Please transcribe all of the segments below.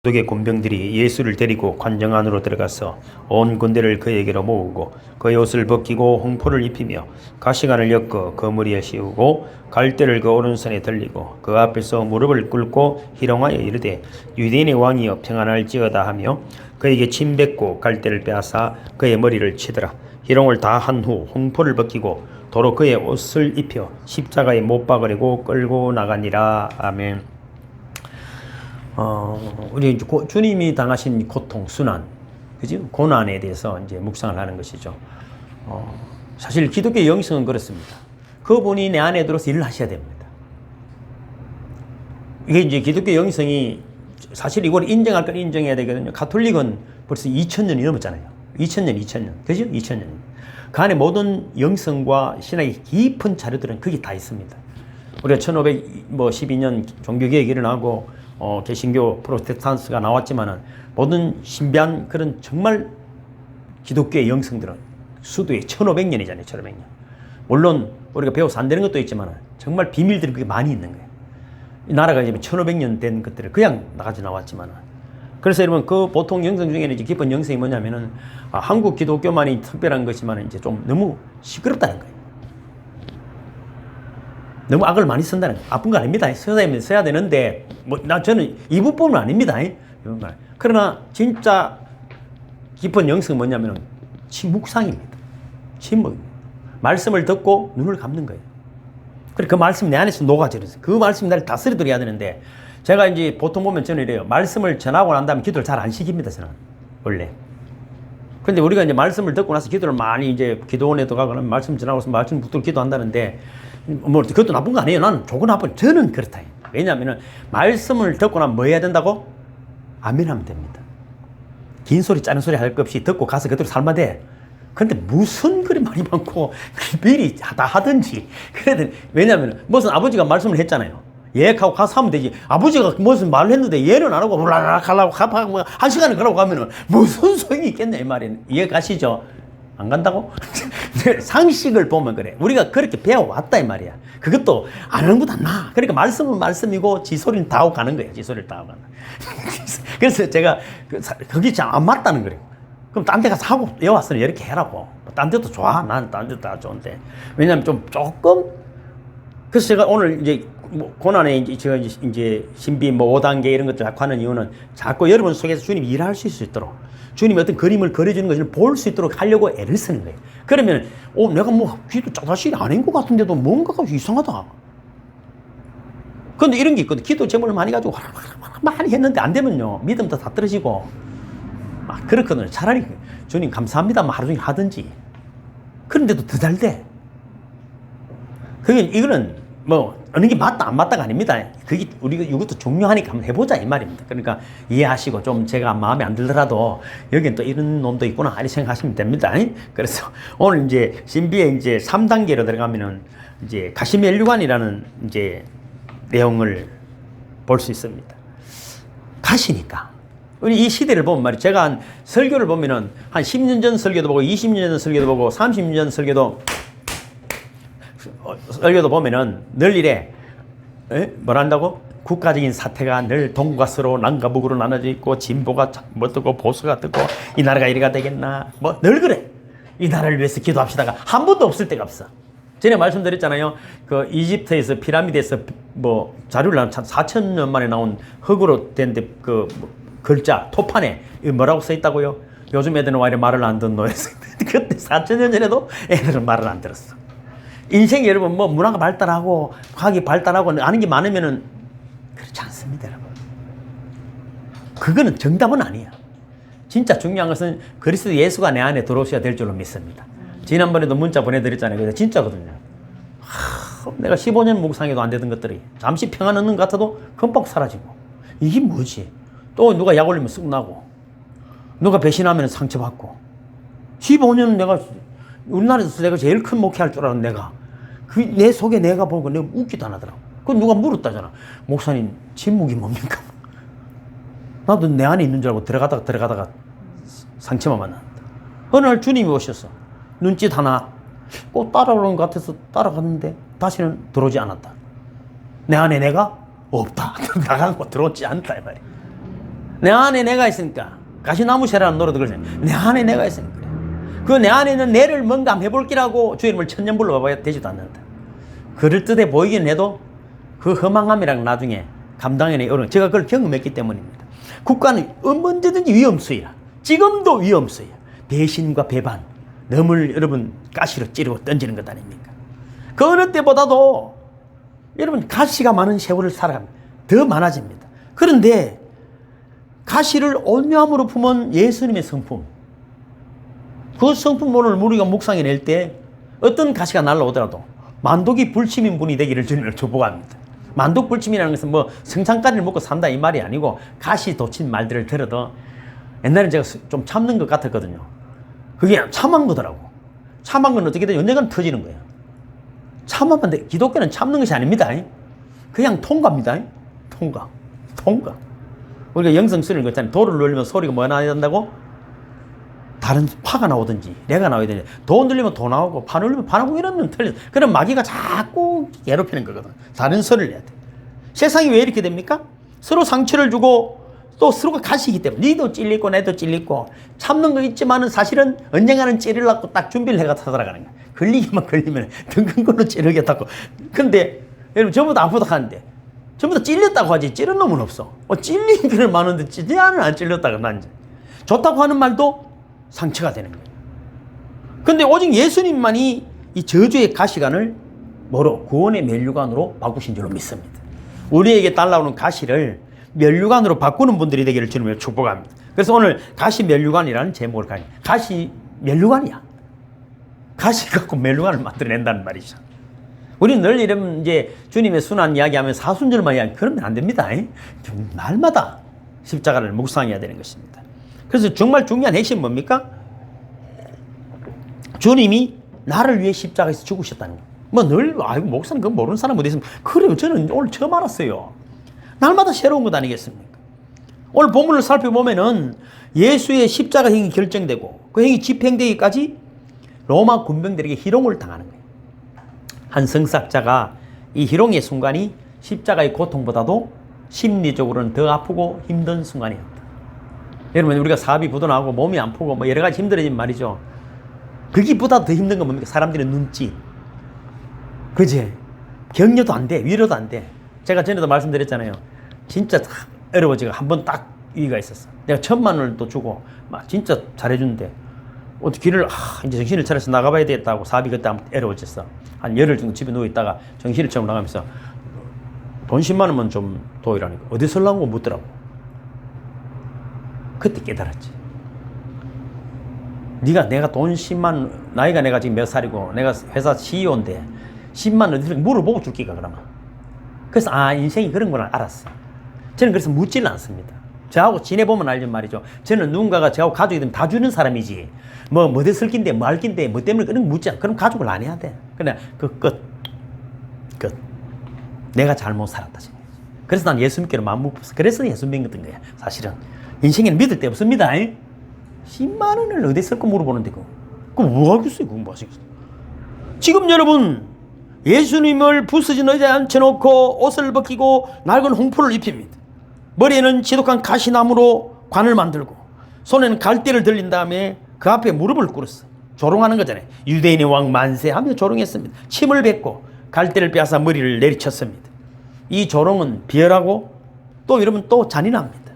두개 군병들이 예수를 데리고 관정 안으로 들어가서 온 군대를 그에게로 모으고 그의 옷을 벗기고 홍포를 입히며 가시관을 엮어 그 머리에 씌우고 갈대를 그 오른손에 들리고 그 앞에서 무릎을 꿇고 희롱하여 이르되 유대인의 왕이여 평안할지어다 하며 그에게 침 뱉고 갈대를 빼앗아 그의 머리를 치더라. 희롱을 다 한 후 홍포를 벗기고 도로 그의 옷을 입혀 십자가에 못 박으려고 끌고 나가니라. 아멘. 우리 주님이 당하신 고통, 순환, 그죠? 고난에 대해서 이제 묵상을 하는 것이죠. 사실 기독교의 영성은 그렇습니다. 그분이 내 안에 들어서 일을 하셔야 됩니다. 이게 이제 기독교 영성이 사실 이걸 인정할 건 인정해야 되거든요. 가톨릭은 벌써 2000년이 넘었잖아요. 2000년. 그죠? 2000년. 그 안에 모든 영성과 신학의 깊은 자료들은 거기 다 있습니다. 우리가 1512년 종교개혁이 일어나고 개신교 프로테스탄트가 나왔지만은 모든 신비한 그런 정말 기독교의 영성들은 수도에 1500년이잖아요. 1500년. 물론 우리가 배워서 안 되는 것도 있지만 정말 비밀들이 그게 많이 있는 거예요. 이 나라가 이제 1500년 된 것들을 그냥 나왔지만은. 그래서 여러분 그 보통 영성 중에는 이제 깊은 영성이 뭐냐면은 한국 기독교만이 특별한 것이지만 이제 좀 너무 시끄럽다는 거예요. 너무 악을 많이 쓴다는 거예요. 아픈 거 아닙니다. 써야 되는데, 저는 이 부분은 아닙니다. 그러나, 진짜 깊은 영성은 뭐냐면, 묵상입니다. 침묵입니다. 말씀을 듣고 눈을 감는 거예요. 그리고 그 말씀이 내 안에서 녹아지는 거예요. 그 말씀이 나를 다스리도록 해야 되는데, 제가 이제 보통 보면 저는 이래요. 말씀을 전하고 난 다음에 기도를 잘 안 시킵니다, 저는. 원래. 근데 우리가 이제 말씀을 듣고 나서 기도를 많이 이제 기도원에도 가거나 말씀 전하고서 말씀 붙들고 기도한다는데, 그것도 나쁜 거 아니에요. 나는 좋고 나쁜, 저는 그렇다. 왜냐하면 말씀을 듣고 나면 뭐 해야 된다고? 아멘하면 됩니다. 긴 소리 짜는 소리 할 것 없이 듣고 가서 그대로 살면 돼. 근데 무슨 그리 말이 많고 미리 다 하든지. 왜냐하면 무슨 아버지가 말씀을 했잖아요. 예약하고 가서 하면 되지. 아버지가 무슨 말을 했는데 얘는 안 하고 올라락 하려고 한 시간을 가라고 하면은 무슨 소용이 있겠네 이 말이에요. 이해 가시죠? 안 간다고? 상식을 보면 그래. 우리가 그렇게 배워왔다 이 말이야. 그것도 안 하는 것도 안 나. 그러니까 말씀은 말씀이고 지소리는 다 하고 가는 거예요. 지소리를 다 하고 가는 그래서 제가 그게 잘 안 맞다는 거예요. 그럼 딴 데 가서 하고 외웠으니 이렇게 해라고. 딴 데도 좋아. 나는 딴 데도 다 좋은데. 왜냐면 조금 그래서 제가 오늘 이제 고난에 제가 이제 신비 5단계 이런 것들 자꾸 하는 이유는 자꾸 여러분 속에서 주님이 일할 수 있도록 주님이 어떤 그림을 그려주는 것을 볼 수 있도록 하려고 애를 쓰는 거예요. 그러면 내가 기도 짜다시리 아닌 것 같은데도 뭔가가 이상하다. 근데 이런 게 있거든. 기도 제목을 많이 가지고 많이 했는데 안 되면요 믿음도 다 떨어지고 막 그렇거든요. 차라리 주님 감사합니다 하루 종일 하든지. 그런데도 더 잘 돼. 이거는 어느 게 맞다 안 맞다가 아닙니다. 그게 우리가 이것도 중요하니까 한번 해보자 이 말입니다. 그러니까 이해하시고 좀 제가 마음에 안 들더라도 여기는 또 이런 놈도 있구나 이렇게 생각하시면 됩니다. 그래서 오늘 이제 신비의 이제 3단계로 들어가면은 이제 가시면류관이라는 이제 내용을 볼 수 있습니다. 가시니까 우리 이 시대를 보면 말이에요. 제가 한 설교를 보면은 한 10년 전 설교도 보고 20년 전 설교도 보고 30년 전 설교도 보면은 늘 이래. 뭘 한다고? 국가적인 사태가 늘 동과 서로 남과 북으로 나눠져 있고 진보가 뭐 뜨고 보수가 뜨고 이 나라가 이래가 되겠나 늘 그래. 이 나라를 위해서 기도합시다가 한 번도 없을 때가 없어. 전에 말씀드렸잖아요. 그 이집트에서 피라미드에서 자료를 4,000년 만에 나온 흙으로 된 그 글자 토판에 뭐라고 써 있다고요? 요즘 애들은 왜 이렇게 말을 안 듣노? 그때 4,000년 전에도 애들은 말을 안 들었어. 인생이 여러분 문화가 발달하고 과학이 발달하고 아는 게 많으면은 그렇지 않습니다, 여러분. 그거는 정답은 아니야. 진짜 중요한 것은 그리스도 예수가 내 안에 들어오셔야 될 줄로 믿습니다. 지난번에도 문자 보내드렸잖아요. 그래서 진짜거든요. 내가 15년 묵상해도 안 되던 것들이 잠시 평안 얻는 것 같아도 금방 사라지고 이게 뭐지? 또 누가 약 올리면 쓱 나고 누가 배신하면 상처받고 15년 내가 우리나라에서 내가 제일 큰 목회할 줄 알았는 내가 내 속에 내가 보고 내가 웃기도 안 하더라고. 그 누가 물었다잖아. 목사님 침묵이 뭡니까? 나도 내 안에 있는 줄 알고 들어가다가 상처만 만난다. 어느 날 주님이 오셨어. 눈짓 하나 꼭 따라오는 것 같아서 따라갔는데 다시는 들어오지 않았다. 내 안에 내가 없다. 나간 거 들어오지 않다 이 말이야. 내 안에 내가 있으니까. 가시나무새라는 노래도 그러잖아요. 내 안에 내가 있으니까 그래. 그 내 안에 있는 내를 뭔가 한번 해볼기라고 주 이름을 천년불로 와봐야 되지도 않는다. 그럴듯해 보이긴 해도 그 허망함이랑 나중에 감당해내 어려운, 제가 그걸 경험했기 때문입니다. 국가는 언제든지 위험수위라. 지금도 위험수위야. 배신과 배반, 놈을 여러분 가시로 찌르고 던지는 것 아닙니까? 그 어느 때보다도 여러분 가시가 많은 세월을 살아갑니다. 더 많아집니다. 그런데 가시를 온유함으로 품은 예수님의 성품, 그 성품을 우리가 묵상해낼 때 어떤 가시가 날라오더라도 만독이 불침인 분이 되기를 주님을 축복합니다. 만독 불침이라는 것은 뭐 성찬가리를 먹고 산다 이 말이 아니고, 가시 돋친 말들을 들어도 옛날에 제가 좀 참는 것 같았거든요. 그게 참한 거더라고. 참한 건 어떻게든 언젠가는 터지는 거예요. 참으면 돼. 기독교는 참는 것이 아닙니다. 그냥 통과입니다. 통과. 우리가 영성 쓰는 거 있잖아요. 돌을 눌리면 소리가 뭐가 나야 된다고? 다른 파가 나오든지 내가 나와야 되는데, 도 눌리면 도 나오고 파 눌리면 파 나오고 이러면 틀려. 그럼 마귀가 자꾸 괴롭히는 거거든. 다른 소리를 내야 돼. 세상이 왜 이렇게 됩니까? 서로 상처를 주고 또 서로가 가시기 때문에, 니도 찔리고 내도 찔리고 참는 거 있지만은 사실은 언젠가는 찌르려고 딱 준비를 해가 살아가는 거야. 걸리면 덩큰 걸로 찌르겠다고. 근데 여러분 저보다 아프다 하는데 전부 다 찔렸다고 하지 찌른 놈은 없어. 찔린 거는 많은데 찌냐는 안 찔렸다고. 난 이제 좋다고 하는 말도 상처가 되는 거예요. 근데 오직 예수님만이 이 저주의 가시관을 뭐로? 구원의 면류관으로 바꾸신 줄로 믿습니다. 우리에게 달라오는 가시를 면류관으로 바꾸는 분들이 되기를 주님을 축복합니다. 그래서 오늘 가시 면류관이라는 제목을 가진, 가시 면류관이야. 가시 갖고 면류관을 만들어낸다는 말이죠. 우리는 늘 이러면 이제 주님의 순환 이야기하면 사순절만 이야기, 그러면 안 됩니다. 날마다 십자가를 묵상해야 되는 것입니다. 그래서 정말 중요한 핵심은 뭡니까? 주님이 나를 위해 십자가에서 죽으셨다는 거예요. 뭐 늘, 목사님 그거 모르는 사람 어디 있습니까? 그래요. 저는 오늘 처음 알았어요. 날마다 새로운 것 아니겠습니까? 오늘 본문을 살펴보면은 예수의 십자가 행이 결정되고 그 행이 집행되기까지 로마 군병들에게 희롱을 당하는 거예요. 한 성삭자가 이 희롱의 순간이 십자가의 고통보다도 심리적으로는 더 아프고 힘든 순간이었다. 여러분, 우리가 사업이 부도나고 몸이 안 푸고 뭐 여러 가지 힘들어진 말이죠. 거기보다 더 힘든 건 뭡니까? 사람들의 눈짓. 그지? 격려도 안 돼. 위로도 안 돼. 제가 전에도 말씀드렸잖아요. 진짜 어려워지고 한 번 딱 위기가 있었어. 내가 1,000,000원을 또 주고 막 진짜 잘해주는데 어떻게 길을 이제 정신을 차려서 나가봐야 되겠다고 사업이 그때 어려워졌어. 한 열흘 정도 집에 누워있다가 정신을 차리고 나가면서 돈 100,000원만 좀 도이라니까 어디서 쓰려고 묻더라고. 그때 깨달았지. 내가 돈 10만, 나이가 내가 지금 몇 살이고 내가 회사 CEO인데 10만 어디서 물어보고 줄기가 그러면. 그래서 인생이 그런 걸 알았어. 저는 그래서 묻지는 않습니다. 저하고 지내보면 알죠 말이죠. 저는 누군가가 저하고 가족이 되면 다 주는 사람이지. 뭐 어디 쓸 낀데 뭐 할 낀데 뭐 때문에 그런 거 묻지 않아. 그럼 가족을 안 해야 돼. 그냥 끝. 내가 잘못 살았다. 그래서 난 예수 믿기로 마음 먹었어. 그래서 예수 믿었던 거야. 사실은 인생에는 믿을 데 없습니다. 10만 원을 어디 쓸 거 물어보는데 그거 뭐 하겠어요? 그거 뭐 하시겠어요? 지금 여러분 예수님을 부서진 의자에 앉혀놓고 옷을 벗기고 낡은 홍포를 입힙니다. 머리에는 지독한 가시나무로 관을 만들고 손에는 갈대를 들린 다음에 그 앞에 무릎을 꿇었어. 조롱하는 거잖아요. 유대인의 왕 만세하며 조롱했습니다. 침을 뱉고 갈대를 빼앗아 머리를 내리쳤습니다. 이 조롱은 비열하고 또 여러분 또 잔인합니다.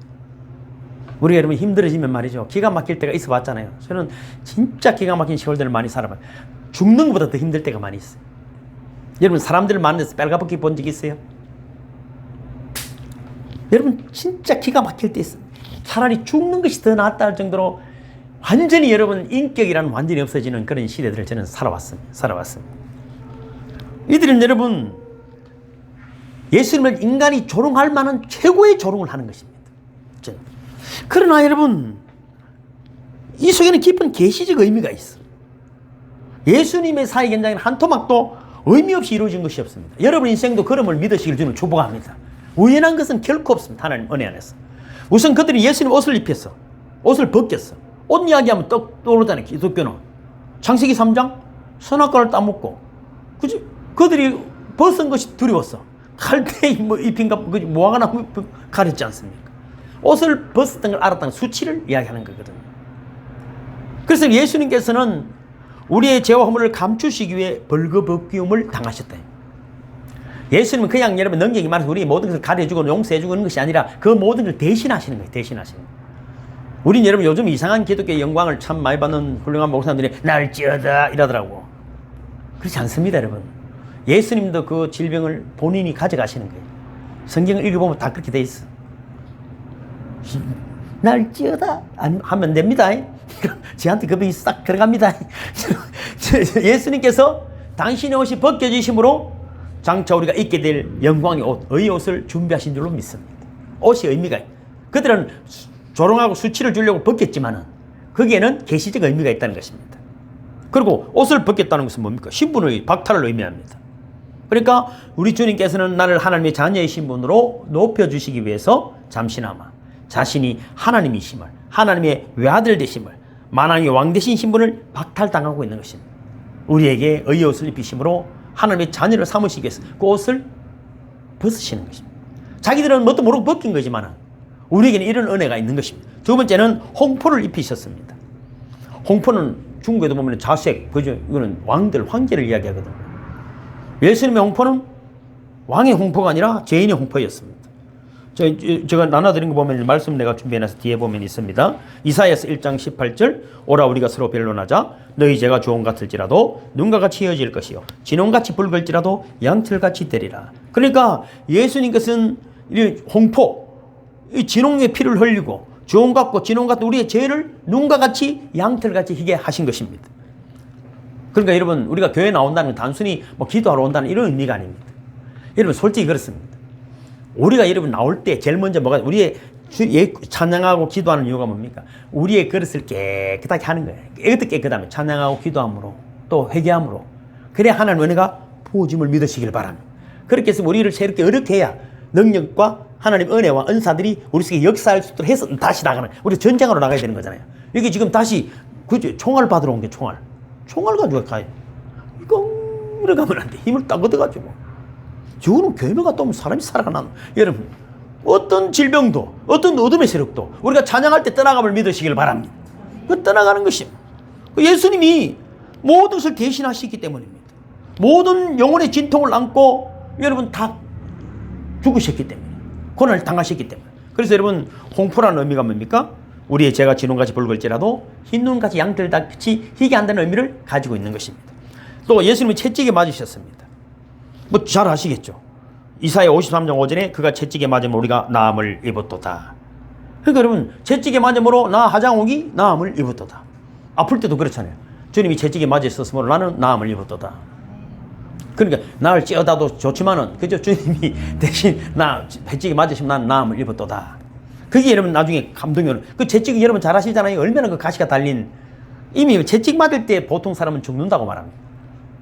우리가 여러분 힘들어지면 말이죠. 기가 막힐 때가 있어 봤잖아요. 저는 진짜 기가 막힌 세월들을 많이 살아봐요. 죽는 것보다 더 힘들 때가 많이 있어요. 여러분 사람들 만나서 빨가벗기 본 적 있어요? 여러분 진짜 기가 막힐 때 있어요. 차라리 죽는 것이 더 낫다 할 정도로 완전히 여러분 인격이란 완전히 없어지는 그런 시대들을 저는 살아왔습니다. 이들은 여러분 예수님을 인간이 조롱할 만한 최고의 조롱을 하는 것입니다. 그러나 여러분 이 속에는 깊은 계시적 의미가 있어. 예수님의 사역 현장에는 한 토막도 의미 없이 이루어진 것이 없습니다. 여러분 인생도 그름을 믿으시길 주는 축복합니다. 우연한 것은 결코 없습니다. 하나님 은혜 안에서. 우선 그들이 예수님 옷을 입혔어. 옷을 벗겼어. 옷 이야기하면 떠오르잖아요. 기독교는 창세기 3장 선악과를 따먹고 그지? 그들이 벗은 것이 두려웠어. 칼대 뭐 입힌가 무화과나무 가렸지 않습니까? 옷을 벗었던 걸 알았다는 수치를 이야기하는 거거든요. 그래서 예수님께서는 우리의 죄와 허물을 감추시기 위해 벌거벗기움을 당하셨다. 예수님은 그냥 여러분 능력이 많아서 우리 모든 것을 가려주고 용서해주고 그런 것이 아니라 그 모든 걸 대신하시는 거예요. 대신하시는 거예요. 우린 여러분 요즘 이상한 기독교의 영광을 참 많이 받는 훌륭한 목사님들이 날찌어다 이러더라고. 그렇지 않습니다, 여러분. 예수님도 그 질병을 본인이 가져가시는 거예요. 성경을 읽어보면 다 그렇게 돼 있어. 날찌어다 하면 됩니다. 저한테 그 병이 싹 들어갑니다. 예수님께서 당신의 옷이 벗겨지심으로 장차 우리가 입게 될 영광의 옷, 의의 옷을 준비하신 줄로 믿습니다. 옷이 의미가 있어요. 그들은 조롱하고 수치를 주려고 벗겼지만은 거기에는 계시적 의미가 있다는 것입니다. 그리고 옷을 벗겼다는 것은 뭡니까? 신분의 박탈을 의미합니다. 그러니까 우리 주님께서는 나를 하나님의 자녀의 신분으로 높여주시기 위해서 잠시나마 자신이 하나님이심을, 하나님의 외아들 되심을, 만왕의 왕 되신 신분을 박탈당하고 있는 것입니다. 우리에게 의의 옷을 입히심으로 하나님의 자녀를 삼으시기 위해서 그 옷을 벗으시는 것입니다. 자기들은 뭣도 모르고 벗긴 거지만 우리에게는 이런 은혜가 있는 것입니다. 두 번째는 홍포를 입히셨습니다. 홍포는 중국에도 보면 자색, 그죠? 이거는 왕들, 황제를 이야기하거든요. 예수님의 홍포는 왕의 홍포가 아니라 죄인의 홍포였습니다. 제가 나눠드린 거 보면 말씀 내가 준비해놔서 뒤에 보면 있습니다. 이사야서 1장 18절 오라 우리가 서로 변론하자 너희 죄가 주홍 같을지라도 눈과 같이 이어질 것이요 진홍같이 붉을지라도 양털같이 되리라. 그러니까 예수님께서는 이 홍포, 이 진홍의 피를 흘리고 주홍 같고 진홍 같은 우리의 죄를 눈과 같이 양털같이 희게 하신 것입니다. 그러니까 여러분 우리가 교회 나온다는 건 단순히 뭐 기도하러 온다는 이런 의미가 아닙니다. 여러분 솔직히 그렇습니다. 우리가 여러분 나올 때 제일 먼저 뭐가 우리의 찬양하고 기도하는 이유가 뭡니까? 우리의 그릇을 깨끗하게 하는 거예요. 어떻게 깨끗하면 찬양하고 기도함으로 또 회개함으로 그래야 하나님 은혜가 부어짐을 믿으시길 바랍니다. 그렇게 해서 우리를 새롭게 어렵게 해야 능력과 하나님 은혜와 은사들이 우리 속에 역사할 수 있도록 해서 다시 나가는 우리 전쟁하러 나가야 되는 거잖아요. 여기 지금 다시 그죠? 총알 받으러 온 게 총알 가지고 가요. 이거 이래 가면 안 돼. 힘을 딱 얻어가지고 저거는 교회가 또 사람이 살아가나. 여러분 어떤 질병도 어떤 어둠의 세력도 우리가 찬양할 때 떠나감을 믿으시길 바랍니다. 그 떠나가는 것입니다. 예수님이 모든 것을 대신하시기 때문입니다. 모든 영혼의 진통을 안고 여러분 다 죽으셨기 때문에 고난을 당하셨기 때문에. 그래서 여러분 홍포라는 의미가 뭡니까? 우리의 죄가 진홍같이 붉을지라도 흰눈같이 양털같이 희게 한다는 의미를 가지고 있는 것입니다. 또 예수님이 채찍에 맞으셨습니다. 뭐 잘 아시겠죠? 이사야 53장 5절에 그가 채찍에 맞음으로 우리가 나음을 입었도다. 그러니까 여러분 채찍에 맞음으로 나 하장옥이 나음을 입었도다. 아플 때도 그렇잖아요. 주님이 채찍에 맞으셨으므로 나는 나음을 입었도다. 그러니까 나를 찌어다도 좋지만은 그죠? 주님이 대신 나 채찍에 맞으시면 나는 나음을 입었도다. 그게 여러분 나중에 감동이 오는 그 채찍이 여러분 잘 아시잖아요. 얼마나 그 가시가 달린 이미 채찍 맞을 때 보통 사람은 죽는다고 말합니다.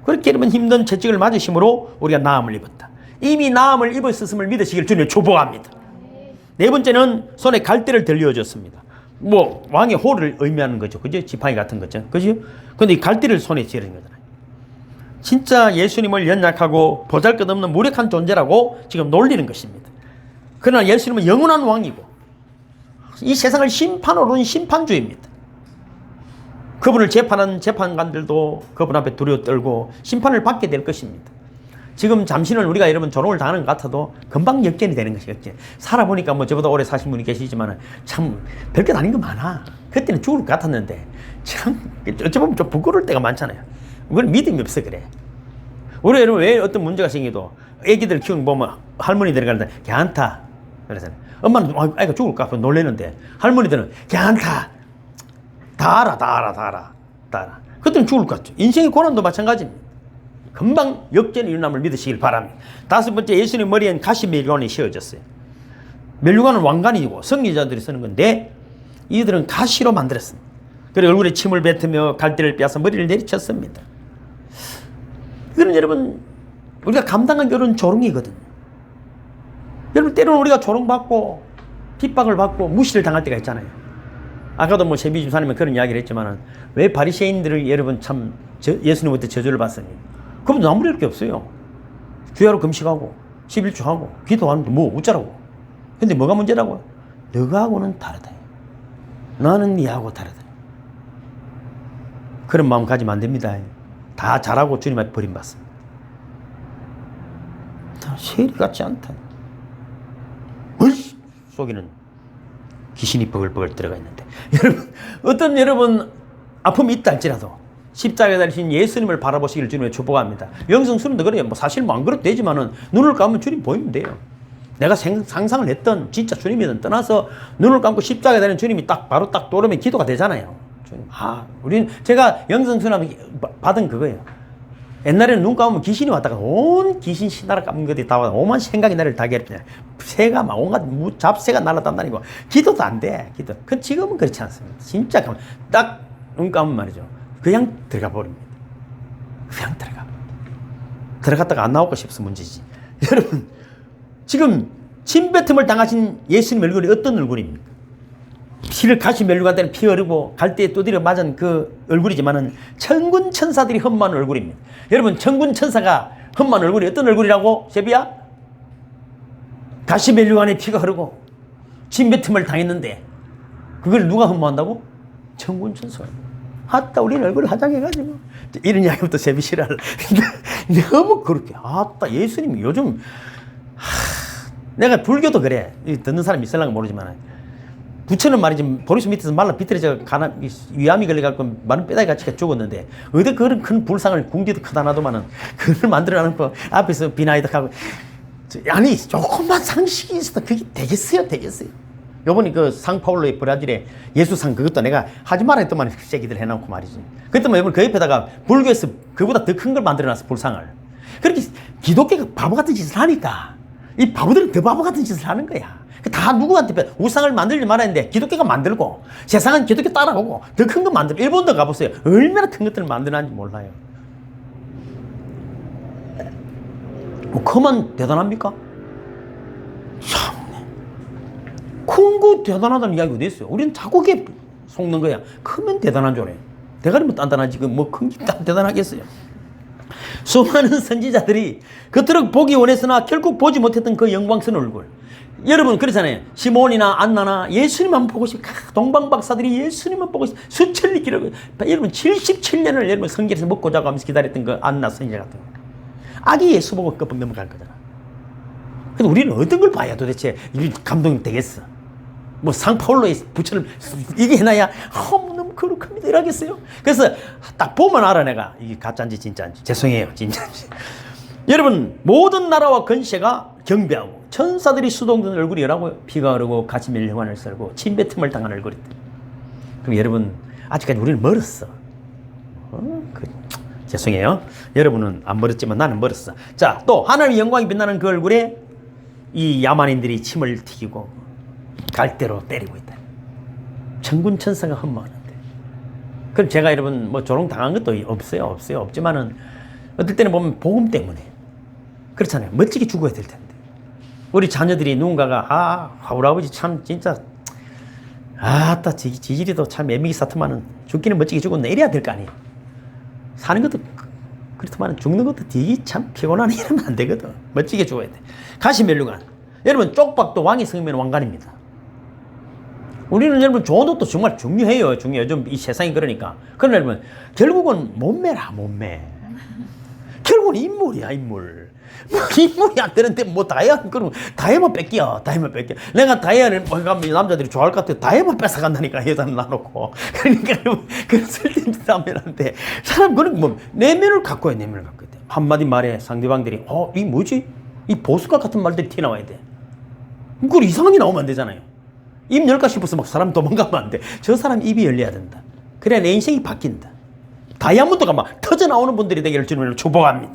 그렇게 여러분 힘든 채찍을 맞으심으로 우리가 나음을 입었다. 이미 나음을 입었음을 믿으시길 주님 축복합니다. 네 번째는 손에 갈대를 들려줬습니다. 뭐 왕의 호를 의미하는 거죠. 그죠? 지팡이 같은 거죠. 그죠? 근데 이 갈대를 손에 쥐는 거잖아요. 진짜 예수님을 연약하고 보잘것없는 무력한 존재라고 지금 놀리는 것입니다. 그러나 예수님은 영원한 왕이고 이 세상을 심판으로 온 심판주입니다. 그분을 재판한 재판관들도 그분 앞에 두려워 떨고 심판을 받게 될 것입니다. 지금 잠시는 우리가 여러분 조롱을 당하는 것 같아도 금방 역전이 되는 것이 역전. 살아보니까 뭐 저보다 오래 사신 분이 계시지만 참 별것 아닌 거 많아. 그때는 죽을 것 같았는데 참 어쩌면 좀 부끄러울 때가 많잖아요. 그건 믿음이 없어 그래. 우리 여러분 왜 어떤 문제가 생겨도 애기들 키우는 보면 할머니들이 가는데 괜찮다 그러잖아요. 엄마는 아이가 죽을 것 같아 놀래는데 할머니들은 괜찮다. 다 알아. 그때는 죽을 것 같죠. 인생의 고난도 마찬가지입니다. 금방 역전이 일어남을 믿으시길 바랍니다. 다섯 번째 예수님 머리엔 가시 멸관이 씌워졌어요. 멸관은 왕관이고 성리자들이 쓰는 건데 이들은 가시로 만들었습니다. 그리고 얼굴에 침을 뱉으며 갈대를 빼앗아 머리를 내리쳤습니다. 이거는 여러분 우리가 감당한 이런 조롱이거든요. 여러분 때로는 우리가 조롱받고 핍박을 받고 무시를 당할 때가 있잖아요. 아까도 뭐 세비 집사님은 그런 이야기를 했지만 왜 바리새인들을 여러분 참 예수님부터 저주를 받으니 그분 아무 일 게 없어요. 주야로 금식하고 11주 하고 기도하는데 뭐 어쩌라고. 근데 뭐가 문제라고요? 너하고는 다르다. 나는 니하고 다르다. 그런 마음 가지면 안 됩니다. 다 잘하고 주님한테 버림받습니다. 다 세리 같지 않다. 속에는 귀신이 버글버글 들어가 있는데 여러분, 어떤 여러분 아픔이 있다 할지라도 십자가에 달리신 예수님을 바라보시기를 주님의 축복합니다. 영성수님도 그래요. 뭐 사실 뭐 안 그래도 되지만은 눈을 감으면 주님 보이면 돼요. 내가 상상을 했던 진짜 주님이든 떠나서 눈을 감고 십자가에 달린 주님이 바로 딱 떠오르면 기도가 되잖아요. 주님, 우리는 제가 영성수님 받은 그거예요. 옛날에는 눈 감으면 귀신이 왔다가 온 귀신 신나라 감은 것들이 다 와서 오만 생각이 나를 다 괴롭히냐. 새가 막 온갖 잡새가 날아다니고 기도도 안 돼. 기도. 그 지금은 그렇지 않습니다. 진짜 딱 눈 감으면 말이죠. 그냥 들어가 버립니다. 그냥 들어갔다가 안 나올까 싶어서 문제지. 여러분, 지금 침뱉음을 당하신 예수님 얼굴이 어떤 얼굴입니까? 피를 가시 멸류관 때는 피 흐르고 갈대에 두드려 맞은 그 얼굴이지만은 천군 천사들이 험한 얼굴입니다. 여러분, 천군 천사가 험한 얼굴이 어떤 얼굴이라고? 제비야? 가시 멸류관에 피가 흐르고 침뱉음을 당했는데 그걸 누가 험한다고? 천군 천사가. 아따, 우리는 얼굴을 화장해가지고 이런 이야기부터 제비 싫어할. 너무 그렇게. 아따, 예수님이 요즘 내가 불교도 그래. 듣는 사람이 있을랑가 모르지만 부처는 말이지 보리수 밑에서 말라 비틀어져 위암이 걸려갖고 많은 뼈다귀 같이 죽었는데 어디 그런 큰 불상을 궁디도 크다 놔도만은 그걸 만들어놓고 앞에서 비나이득 하고. 아니, 조금만 상식이 있어도 그게 되겠어요? 요번에 그 상파울로의 브라질의 예수상 그것도 내가 하지 말라 했더만 새끼들 해놓고 말이지. 그랬더만 이번 그 옆에다가 불교에서 그보다 더 큰 걸 만들어놨어, 불상을. 그렇게 기독교가 바보 같은 짓을 하니까 이 바보들은 더 바보 같은 짓을 하는 거야. 다 누구한테 우상을 만들지 말아야 하는데 기독교가 만들고 세상은 기독교 따라오고 더 큰 거 만들고. 일본도 가보세요. 얼마나 큰 것들을 만드는지 몰라요. 뭐 그만 대단합니까? 참네. 큰 거 대단하다는 이야기가 어디 있어요? 우리는 자국에 속는 거야. 크면 대단한 줄 알아요. 대가리면 단단하지 뭐 큰 게 대단하겠어요? 수많은 선지자들이 그토록 보기 원했으나 결국 보지 못했던 그 영광스러운 얼굴. 여러분 그렇잖아요. 시몬이나 안나나 예수님만 보고 싶어. 동방박사들이 예수님만 보고 싶어. 수천리 기록. 여러분 77년을 여러분 성길에서 먹고 자고 하면서 기다렸던 그 안나 선지자 같은 거. 아기 예수 보고 끄뻑 넘어갈 거잖아. 근데 우리는 어떤 걸 봐야 도대체 감동이 되겠어? 뭐 상파울로의 부처를 이게 해놔야 너무 거룩합니다 이러겠어요? 그래서 딱 보면 알아 내가 이게 가짜인지 진짜인지. 죄송해요, 진짜인지. 여러분, 모든 나라와 권세가 경배하고 천사들이 수동든 얼굴이라고요. 피가 흐르고 가시 멸류관을 썰고 침뱉음을 당한 얼굴이다. 그럼 여러분, 아직까지 우리는 멀었어. 죄송해요. 여러분은 안 멀었지만 나는 멀었어. 자, 또 하나님의 영광이 빛나는 그 얼굴에 이 야만인들이 침을 튀기고 갈대로 때리고 있다. 천군 천사가 흠모하는데. 그럼 제가 여러분 뭐 조롱 당한 것도 없어요. 없지만은 어떨 때는 보면 복음 때문에 그렇잖아요. 멋지게 죽어야 될 텐데. 우리 자녀들이 누군가가 우리 아버지 참 진짜 아따 지질이도 참 애미기 사트만은 죽기는 멋지게 죽었네 이래야 될 거 아니에요. 사는 것도 그렇지만 죽는 것도 되게 참 피곤하네 이러면 안 되거든. 멋지게 죽어야 돼. 가시 멸류관. 여러분 쪽박도 왕이 성이면 왕관입니다. 우리는 여러분 좋은 옷도 정말 중요해요. 요즘 이 세상이 그러니까. 그러나 여러분 결국은 몸매라 몸매. 결국은 인물이야 인물. 뭐 인물이 안 되는데 뭐 다이아 그러면 다이아만 뺏겨. 내가 다이아를 뭐 남자들이 좋아할 것 같아. 다이아만 뺏어간다니까 여자는 놔놓고. 그러니까 여러분 그런 쓸데없는 사람들한테 사람 그런 뭐 내면을 갖고 있 한마디 말에 상대방들이 이 뭐지? 이 보수가 같은 말들이 튀어나와야 돼. 그걸 이상한 게 나오면 안 되잖아요. 입 열까 싶어서 막 사람 도망가면 안 돼. 저 사람 입이 열려야 된다. 그래야 내 인생이 바뀐다. 다이아몬드가 막 터져 나오는 분들이 되기를 주님을 축복합니다.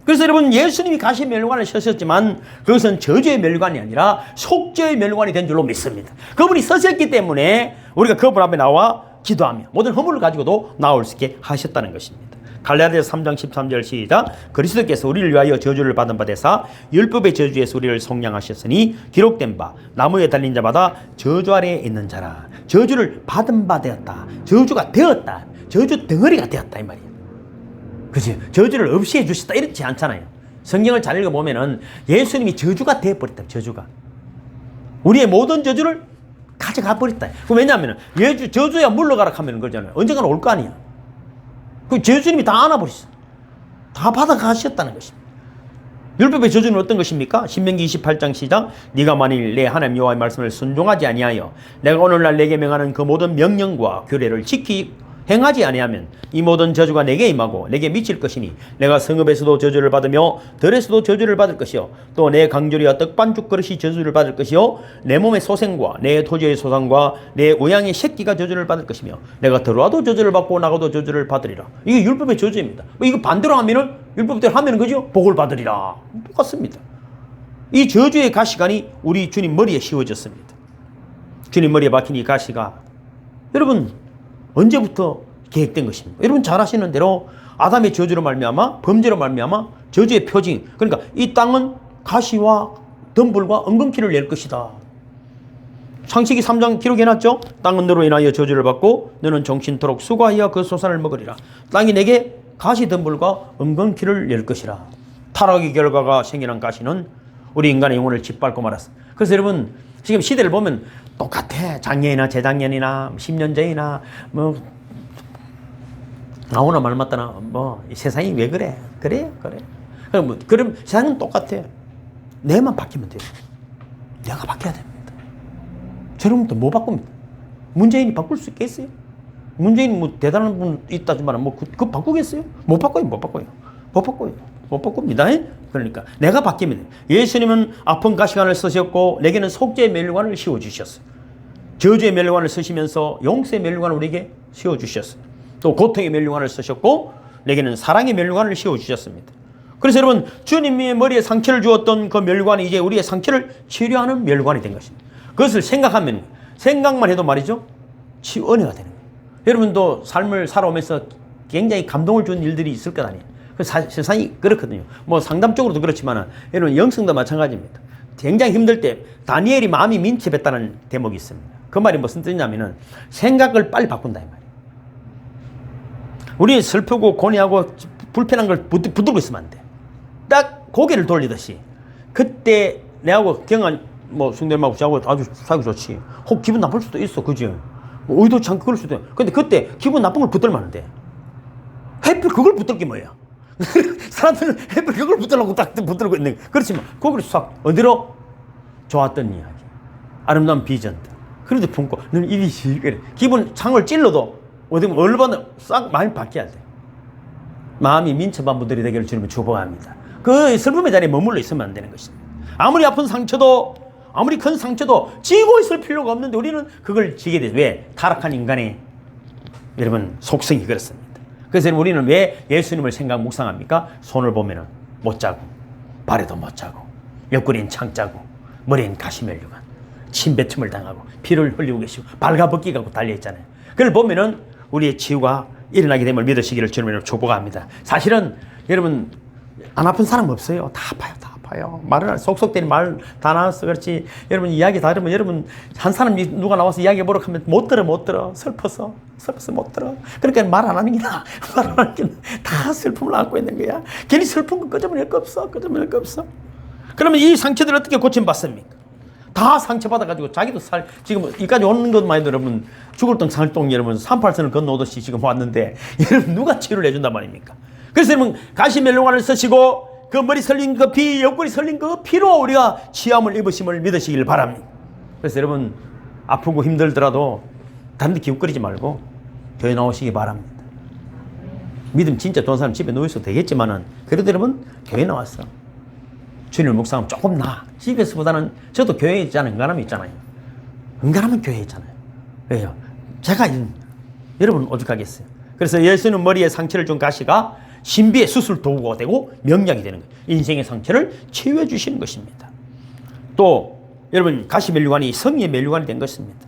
그래서 여러분 예수님이 가시 멸류관을 쓰셨지만 그것은 저주의 멸류관이 아니라 속죄의 멸류관이 된 줄로 믿습니다. 그분이 쓰셨기 때문에 우리가 그분 앞에 나와 기도하며 모든 허물을 가지고도 나올 수 있게 하셨다는 것입니다. 갈라디아서 3장 13절 시작. 그리스도께서 우리를 위하여 저주를 받은 바 되사 율법의 저주에서 우리를 속량하셨으니 기록된 바 나무에 달린 자마다 저주 아래에 있는 자라. 저주를 받은 바 되었다. 저주가 되었다. 저주 덩어리가 되었다 이 말이에요. 그치? 저주를 없이 해주셨다 이렇지 않잖아요. 성경을 잘 읽어보면은 예수님이 저주가 되어버렸다. 저주가. 우리의 모든 저주를 가져가 버렸다. 왜냐하면 저주야 물러가라 하면 그러잖아요. 언젠가는 올 거 아니야. 그 예수님이 다 안아버렸어. 다 받아가셨다는 것입니다. 율법의 저주는 어떤 것입니까? 신명기 28장 시작. 네가 만일 내 하나님 여호와의 말씀을 순종하지 아니하여 내가 오늘날 내게 명하는 그 모든 명령과 규례를 행하지 아니하면 이 모든 저주가 내게 임하고 내게 미칠 것이니 내가 성읍에서도 저주를 받으며 들에서도 저주를 받을 것이요 또 내 강조리와 떡반죽 그릇이 저주를 받을 것이요 내 몸의 소생과 내 토지의 소산과 내 우양의 새끼가 저주를 받을 것이며 내가 들어와도 저주를 받고 나가도 저주를 받으리라. 이게 율법의 저주입니다. 이거 반대로 하면은 율법대로 하면은 그죠? 복을 받으리라. 똑같습니다. 이 저주의 가시관이 우리 주님 머리에 씌워졌습니다. 주님 머리에 박힌 이 가시가 여러분 언제부터 계획된 것입니다. 여러분 잘 아시는 대로 아담의 저주로 말미암아 범죄로 말미암아 저주의 표징, 그러니까 이 땅은 가시와 덤불과 엉겅퀴를 낼 것이다. 창세기 3장 기록해놨죠. 땅은 너로 인하여 저주를 받고 너는 정신토록 수고하여 그 소산을 먹으리라. 땅이 내게 가시 덤불과 엉겅퀴를 낼 것이라. 타락의 결과가 생겨난 가시는 우리 인간의 영혼을 짓밟고 말았습니다. 그래서 여러분 지금 시대를 보면 똑같아. 작년이나 재작년이나 10년 전이나 뭐 나오나 말 맞다나 뭐 세상이 왜 그래? 그래. 그럼 세상은 똑같아. 내만 바뀌면 돼요. 내가 바뀌어야 됩니다. 저러면 또 뭐 바꿉니다. 문재인이 바꿀 수 있겠어요? 문재인 뭐 대단한 분 있다지만 뭐 그거 바꾸겠어요? 못 바꿔요. 못 바꿉니다. 그러니까 내가 바뀌면 돼요. 예수님은 아픈 가시관을 쓰셨고 내게는 속죄의 멸류관을 씌워주셨어요. 저주의 멸류관을 쓰시면서 용서의 멸류관을 우리에게 씌워주셨어요. 또 고통의 멸류관을 쓰셨고 내게는 사랑의 멸류관을 씌워주셨습니다. 그래서 여러분 주님의 머리에 상처를 주었던 그 멸류관이 이제 우리의 상처를 치료하는 멸류관이 된 것입니다. 그것을 생각하면 생각만 해도 말이죠. 은혜가 되는 거예요. 여러분도 삶을 살아오면서 굉장히 감동을 준 일들이 있을 것 아니에요. 세상이 그렇거든요. 뭐 상담적으로도 그렇지만 여러분 영성도 마찬가지입니다. 굉장히 힘들 때 다니엘이 마음이 민첩했다는 대목이 있습니다. 그 말이 무슨 뜻이냐면은 생각을 빨리 바꾼다 이 말이에요. 우리 슬프고 고뇌하고 불편한 걸 붙들고 있으면 안 돼. 딱 고개를 돌리듯이 그때 내하고 경한 뭐 숭대님하고 저하고 아주 사기 좋지. 혹 기분 나쁠 수도 있어. 그죠? 뭐 의도치 않게 그럴 수도 있어. 근데 그때 기분 나쁜 걸 붙들면 안 돼. 하필 그걸 붙들 게 뭐야? 사람들은 하필 그걸 붙들려고 딱 붙들고 있는 거야. 그렇지만 거기를 싹 어디로? 좋았던 이야기, 아름다운 비전들 그래도 품고 너는 입이 그래. 기분 창을 찔러도 어디 얼마나 싹 많이 바뀌어야 돼. 마음이 민첩한 분들이 되기를 주님은 축복합니다. 그 슬픔의 자리에 머물러 있으면 안 되는 것입니다. 아무리 아픈 상처도 아무리 큰 상처도 지고 있을 필요가 없는데 우리는 그걸 지게 돼. 왜? 타락한 인간의 여러분 속성이 그렇습니다. 그래서 우리는 왜 예수님을 생각 묵상합니까? 손을 보면은 못 자고 발에도 못 자고 옆구리엔 창 자고 머리엔 가시멜류관 침뱉음을 당하고 피를 흘리고 계시고 발가벗기 갖고 달려있잖아요. 그걸 보면은 우리의 치유가 일어나게 됨을 믿으시기를 주님으로 축복합니다. 사실은 여러분 안 아픈 사람 없어요. 다 아파요. 말을 속속대니 말 다 나왔어. 그렇지. 여러분 이야기 다 들으면 여러분 한 사람이 누가 나와서 이야기해보라 하면 못 들어. 슬퍼서 못 들어. 그러니까 말 안 하는 게 나아. 말 안 하는 게 다 슬픔을 안고 있는 거야. 괜히 슬픈 거 끄집어낼 거 없어. 그러면 이 상처들을 어떻게 고침받습니까? 다 상처받아가지고 자기도 지금 여기까지 오는 것만 해도 여러분 죽을 똥 살 똥 여러분 38선을 건너오듯이 지금 왔는데 여러분 누가 치료를 해준단 말입니까? 그래서 여러분 가시멜로관을 쓰시고 그 머리 설린 그 피, 옆구리 설린 그 피로 우리가 치유함을 입으심을 믿으시길 바랍니다. 그래서 여러분 아프고 힘들더라도 다른 데 기웃거리지 말고 교회 나오시기 바랍니다. 믿음 진짜 좋은 사람 집에 누워있어도 되겠지만은 그래도 여러분 교회 나왔어. 주님을 묵상하면 조금 나아. 집에서보다는 저도 교회에 있잖아요. 은간함이 있잖아요. 은간하면 교회에 있잖아요. 왜요? 제가 여러분 오죽하겠어요. 그래서 예수는 머리에 상처를 준 가시가 신비의 수술 도구가 되고 명약이 되는 거예요. 인생의 상처를 치유해 주시는 것입니다. 또 여러분 가시멜류관이 성의의 멜류관이 된 것입니다.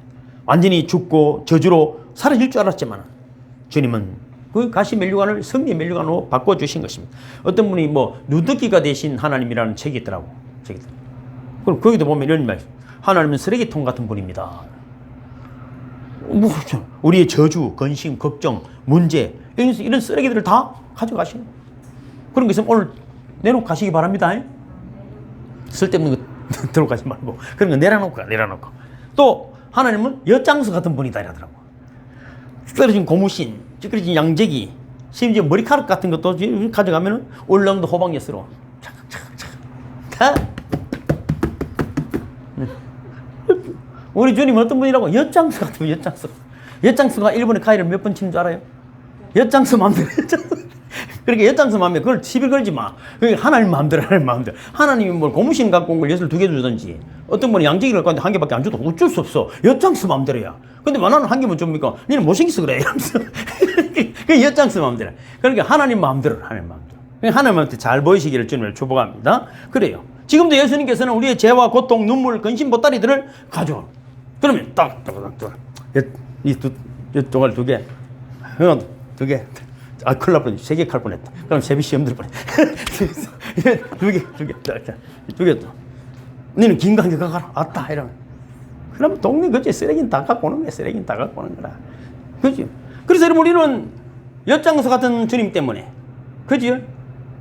완전히 죽고 저주로 사라질 줄 알았지만 주님은 그 가시멜류관을 성의의 멜류관으로 바꿔주신 것입니다. 어떤 분이 뭐 누더기가 되신 하나님이라는 책이 있더라고. 그럼 거기도 보면 이런 말, 하나님은 쓰레기통 같은 분입니다. 뭐 우리의 저주, 근심, 걱정, 문제 이런 쓰레기들을 다 가져가시는 그런 거 있으면 오늘 내놓고 가시기 바랍니다. 쓸데없는 거 들어가지 말고. 그런 거 내려놓고. 또 하나님은 엿장수 같은 분이다 이러더라고. 찌그러진 고무신, 찌그러진 양재기, 심지어 머리카락 같은 것도 가져가면은 울릉도 호박엿으로 착착착. 우리 주님은 어떤 분이라고? 엿장수 같은 분, 엿장수. 엿장수가 일본에 가위를 몇 번 치는 줄 알아요? 엿장수 마음대로. 그러니까 엿장수 마음대로 그걸 시비 걸지 마. 하나님 마음대로. 하나님이 뭘 고무신 갖고 온 걸 엿을 2개 주든지, 어떤 분이 양재기를 갖고 왔는데 1개밖에 안 줘도 어쩔 수 없어. 엿장수 마음대로야. 근데 나는 1개만 줍니까? 니는 못생겨서 그래. 이러면서. 그 엿장수 마음대로. 그러니까 하나님 마음대로. 하나님한테 잘 보이시기를 주님을 축복합니다. 그래요. 지금도 예수님께서는 우리의 죄와 고통, 눈물, 근심, 보따리들을 가져오. 그러면 이 조각 2개, 2개. 아, 큰일 날 뻔했다. 3개 칼 뻔했다. 그럼 세비 시험 들 뻔했다. 2개 또. 너는 김강경 가라. 아따, 이러면. 그럼 동네 그치 쓰레기는 다 갖고 오는 거야. 쓰레기는 다 갖고 오는 거라. 그치? 그래서 여러분, 우리는 엿장수 같은 주님 때문에, 그치?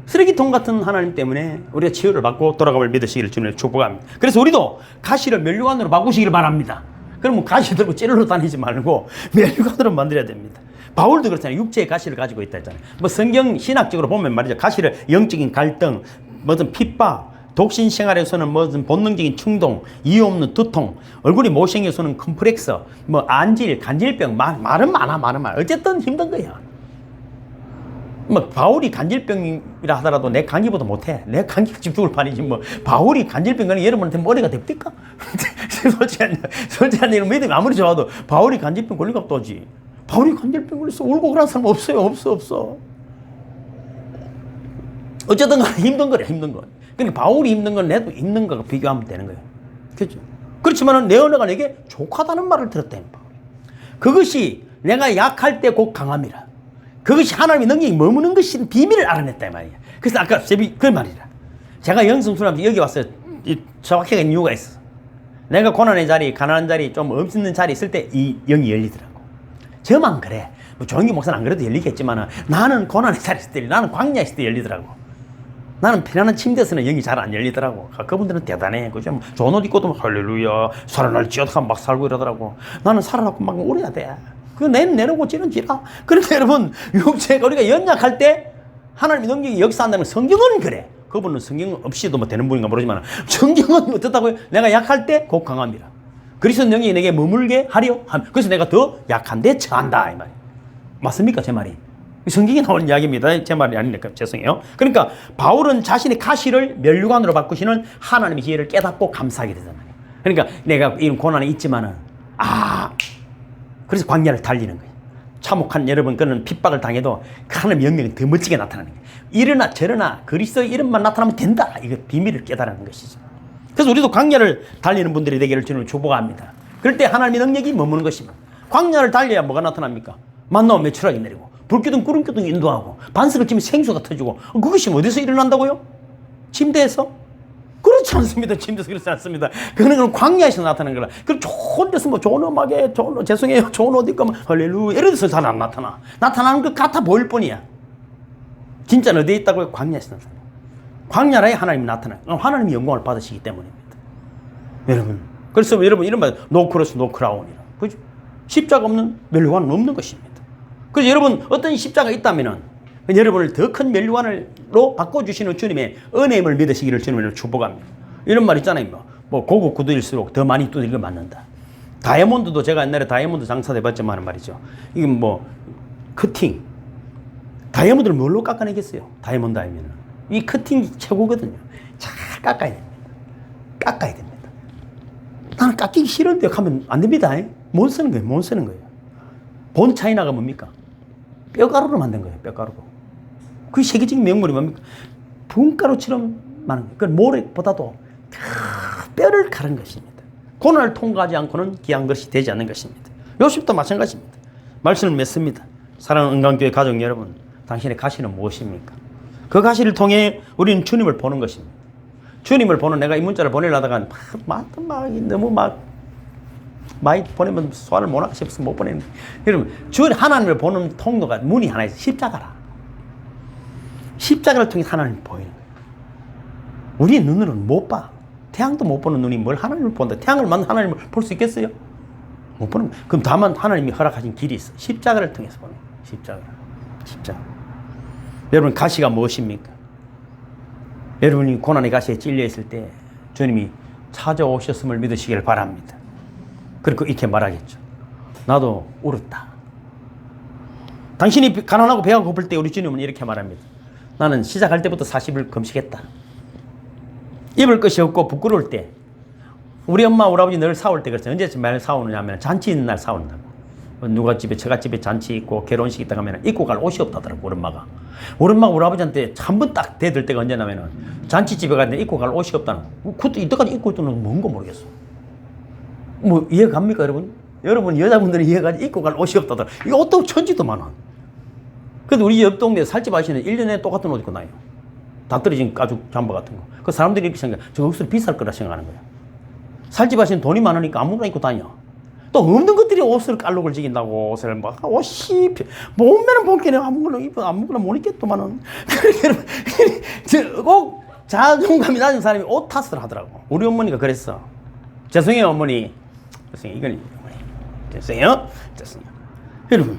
쓰레기통 같은 하나님 때문에 우리가 치유를 받고 돌아감을 믿으시기를 주님을 축복합니다. 그래서 우리도 가시를 면류관으로 바꾸시기를 바랍니다. 그러면 가시 들고 찌르러 다니지 말고 면류관으로 만들어야 됩니다. 바울도 그렇잖아요. 육체의 가시를 가지고 있다 했잖아요. 뭐 성경 신학적으로 보면 말이죠. 가시를 영적인 갈등, 무슨 핍박, 독신 생활에서는 무슨 본능적인 충동, 이유 없는 두통, 얼굴이 못생겨서는 컴플렉스, 뭐 안질, 간질병, 말은 많아. 어쨌든 힘든 거야. 뭐 바울이 간질병이라 하더라도 내 감기보다 못해. 내 감기가 집 죽을 판이지 뭐 바울이 간질병 걸린 여러분한테 머리가 됩니까? 솔직한 얘기는 믿음이 아무리 좋아도 바울이 간질병 걸린 것도 오지. 바울이 간질병 걸려서 울고 그런 사람 없어요. 없어. 어쨌든 간에 힘든 거래. 그러니까 바울이 힘든 건 내도 힘든 거가 비교하면 되는 거예요. 그렇죠? 그렇지만은 내 언어가 내게 족하다는 말을 들었다. 그것이 내가 약할 때 곧 강함이라. 그것이 하나님의 능력이 머무는 것이 비밀을 알아냈다 이 말이야. 그래서 아까 그 말이라. 제가 영성순환 여기 왔어요. 정확하게 이유가 있어. 내가 고난의 자리, 가난한 자리, 좀 없는 자리 있을 때 이 영이 열리더라고. 저만 그래. 뭐 조영기 목사는 안 그래도 열리겠지만 나는 고난의 자리 있을 때, 나는 광야 있을 때 열리더라고. 나는 편안한 침대에서는 영이 잘 안 열리더라고. 그분들은 대단해. 그죠? 좋은 옷 입고도 할렐루야, 살아날지어다 막 살고 이러더라고. 나는 살아나고 막 오래야 돼. 내놓고 찌른지라. 그러니까 여러분, 육체가 우리가 연약할 때 하나님의 능력이 역사한다는 성경은 그래. 그분은 성경 없이도 뭐 되는 분인가 모르지만 성경은 어떻다고요? 내가 약할 때 곧 강합니다. 그리스도 능력이 내게 머물게 하려 함. 그래서 내가 더 약한데 처한다 이 말이에요. 맞습니까? 제 말이. 성경에 나오는 이야기입니다. 제 말이 아니니까 죄송해요. 그러니까 바울은 자신의 가시를 면류관으로 바꾸시는 하나님의 지혜를 깨닫고 감사하게 되잖아요. 그러니까 내가 이런 고난이 있지만은 그래서 광야를 달리는 거예요. 참혹한 여러분 그는 핍박을 당해도 하나님의 영역이 더 멋지게 나타나는 거예요. 이러나 저러나 그리스도의 이름만 나타나면 된다. 이거 비밀을 깨달는 것이죠. 그래서 우리도 광야를 달리는 분들이 되기를 주님을 축복합니다. 그럴 때 하나님의 능력이 머무는 것입니다. 광야를 달려야 뭐가 나타납니까? 만나면 매출하게 내리고 불기둥 구름기둥 인도하고 반석을 치면 생수가 터지고 그것이 어디서 일어난다고요? 침대에서? 그렇지 않습니다. 침대에서 그렇지 않습니다. 그거는 광야에서 나타나는 거라. 그럼 좋은 데서 뭐 좋은 음악에 죄송해요. 좋은 옷 입고 할렐루야 이런 데서 잘 안 나타나. 나타나는 것 같아 보일 뿐이야. 진짜는 어디에 있다고요? 광야에서 나타나. 광야라에 하나님이 나타나요. 하나님이 영광을 받으시기 때문입니다. 여러분. 그래서 여러분 이런 말 노 크로스 노 크라운이라. 그죠? 십자가 없는 면류관은 없는 것입니다. 그래서 여러분 어떤 십자가 있다면은 여러분을 더 큰 면류관으로 바꿔주시는 주님의 은혜임을 믿으시기를 주님을 축복합니다. 이런 말 있잖아요. 뭐 고급 구두일수록 더 많이 두들겨 맞는다. 다이아몬드도 제가 옛날에 다이아몬드 장사도 해봤지만 말이죠. 이게 뭐 커팅. 다이아몬드를 뭘로 깎아내겠어요? 다이아몬드 아니면 이 커팅이 최고거든요. 잘 깎아야 됩니다. 깎아야 됩니다. 나는 깎이기 싫은데 하면 안 됩니다. 못 쓰는 거예요. 못 쓰는 거예요. 본 차이나가 뭡니까? 뼈가루로 만든 거예요. 뼈가루로. 그 세계적인 명물이 뭡니까? 분가루처럼 많은 거예요. 그 모래보다도 뼈를 가른 것입니다. 고난을 통과하지 않고는 귀한 것이 되지 않는 것입니다. 요셉도 마찬가지입니다. 말씀을 맺습니다. 사랑하는 은강교회 가족 여러분, 당신의 가시는 무엇입니까? 그 가시를 통해 우리는 주님을 보는 것입니다. 주님을 보는 내가 이 문자를 보내려다가 너무 많이 보내면 소화를 못 하고 싶어서 못 보내는데 여러분 하나님을 보는 통로가 문이 하나 있어요. 십자가라. 십자가를 통해 하나님을 보이는 거예요. 우리의 눈으로는 못 봐. 태양도 못 보는 눈이 뭘 하나님을 본다. 태양을 만난 하나님을 볼 수 있겠어요? 못 보는. 그럼 다만 하나님이 허락하신 길이 있어. 십자가를 통해서 보는 거예요. 십자가. 여러분, 가시가 무엇입니까? 여러분이 고난의 가시에 찔려 있을 때 주님이 찾아오셨음을 믿으시길 바랍니다. 그리고 이렇게 말하겠죠. 나도 울었다. 당신이 가난하고 배가 고플 때 우리 주님은 이렇게 말합니다. 나는 시작할 때부터 40일 금식했다. 입을 것이 없고 부끄러울 때, 우리 엄마 우리 아버지 늘 싸울 때 그랬어요. 언제쯤 말 싸우느냐 하면 잔치 있는 날 싸운다고. 누가 집에, 처갓집에 잔치 있고 결혼식 있다 하면 입고 갈 옷이 없다더라고. 우리 엄마가 우리 아버지한테 한 번 딱 대들 때가 언제냐면은 잔치집에 갔는데 입고 갈 옷이 없다는 거. 그것도 이때까지 입고 있던 뭔가 모르겠어. 뭐 이해 갑니까 여러분? 여러분 여자분들은 이해가 입고 갈 옷이 없다더라. 이 옷도 천지도 많아. 그래도 우리 옆 동네 살집 아시는 1년에 똑같은 옷 입고 나요. 다 떨어진 가죽 잠바 같은 거. 그 사람들이 이렇게 생각해. 저 옷을 비쌀 거라 생각하는 거야. 살집 아시는 돈이 많으니까 아무거나 입고 다녀. 또 없는 것들이 옷을 깔록을 지긴다고 옷을 막 옷이 몸매는 볼게는 아무거나 입어 아무거나 못 입겠더만은. 꼭 자존감이 낮은 사람이 옷 탓을 하더라고. 우리 어머니가 그랬어. 죄송해요 어머니. 죄송해요 이건 어머니. 죄송해요. 여러분,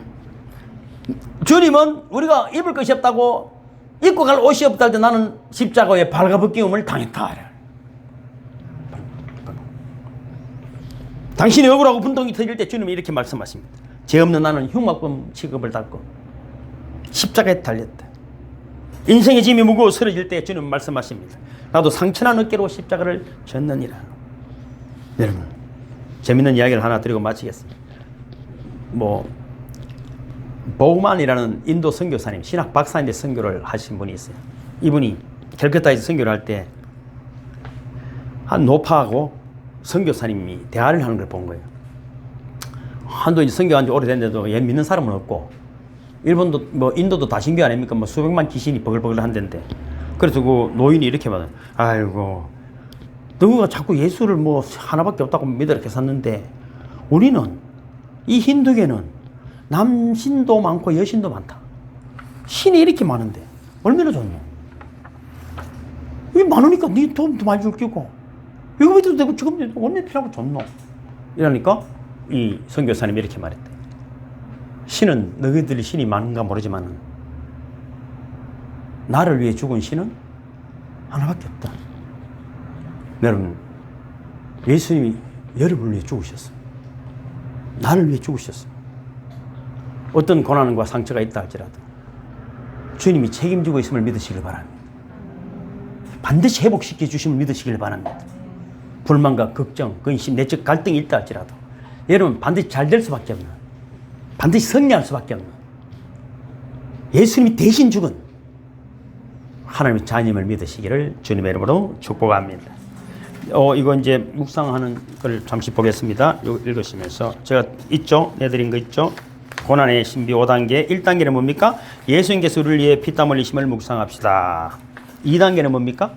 주님은 우리가 입을 것이 없다고 입고 갈 옷이 없다 할 때 나는 십자가에 발가벗김을 당했다. 당신이 억울하고 분통이 터질 때 주님이 이렇게 말씀하십니다. 죄 없는 나는 흉막범 취급을 받고 십자가에 달렸다. 인생의 짐이 무거워 쓰러질 때 주님은 말씀하십니다. 나도 상처난 어깨로 십자가를 졌느니라. 여러분, 재밌는 이야기를 하나 드리고 마치겠습니다. 보우만이라는 인도 선교사님, 신학 박사인데 선교를 하신 분이 있어요. 이분이 캘커타에서 선교를 할 때 한 노파하고 선교사님이 대화를 하는 걸 본 거예요. 한도 이제 선교한 지 오래됐는데도 얘 믿는 사람은 없고, 일본도 인도도 다신교 아닙니까? 수백만 귀신이 버글버글 한다는데. 그래서 그 노인이 이렇게 말해요. 아이고, 누구가 자꾸 예수를 하나밖에 없다고 믿어 이렇게 샀는데, 우리는 이 힌두교는 남신도 많고 여신도 많다. 신이 이렇게 많은데 얼마나 좋냐? 이 많으니까 네 돈도 많이 줄 끼고 이거 믿어도 되고 지금 얼마나 필요하고 좋노? 이러니까 이 선교사님이 이렇게 말했대. 신은 너희들이 신이 많은가 모르지만 나를 위해 죽은 신은 하나밖에 없다. 여러분, 예수님이 여러분을 위해 죽으셨어. 나를 위해 죽으셨어. 어떤 고난과 상처가 있다 할지라도 주님이 책임지고 있음을 믿으시길 바랍니다. 반드시 회복시켜 주심을 믿으시길 바랍니다. 불만과 걱정, 근심, 내적 갈등이 있다 할지라도 여러분 반드시 잘 될 수밖에 없는, 반드시 승리할 수밖에 없는 예수님이 대신 죽은 하나님의 자녀임을 믿으시기를 주님의 이름으로 축복합니다. 이거 이제 묵상하는 걸 잠시 보겠습니다. 이거 읽으시면서 제가 있죠? 내드린 거 있죠? 고난의 신비 5단계. 1단계는 뭡니까? 예수님께서 우리를 위해 피땀 흘리심을 묵상합시다. 2단계는 뭡니까?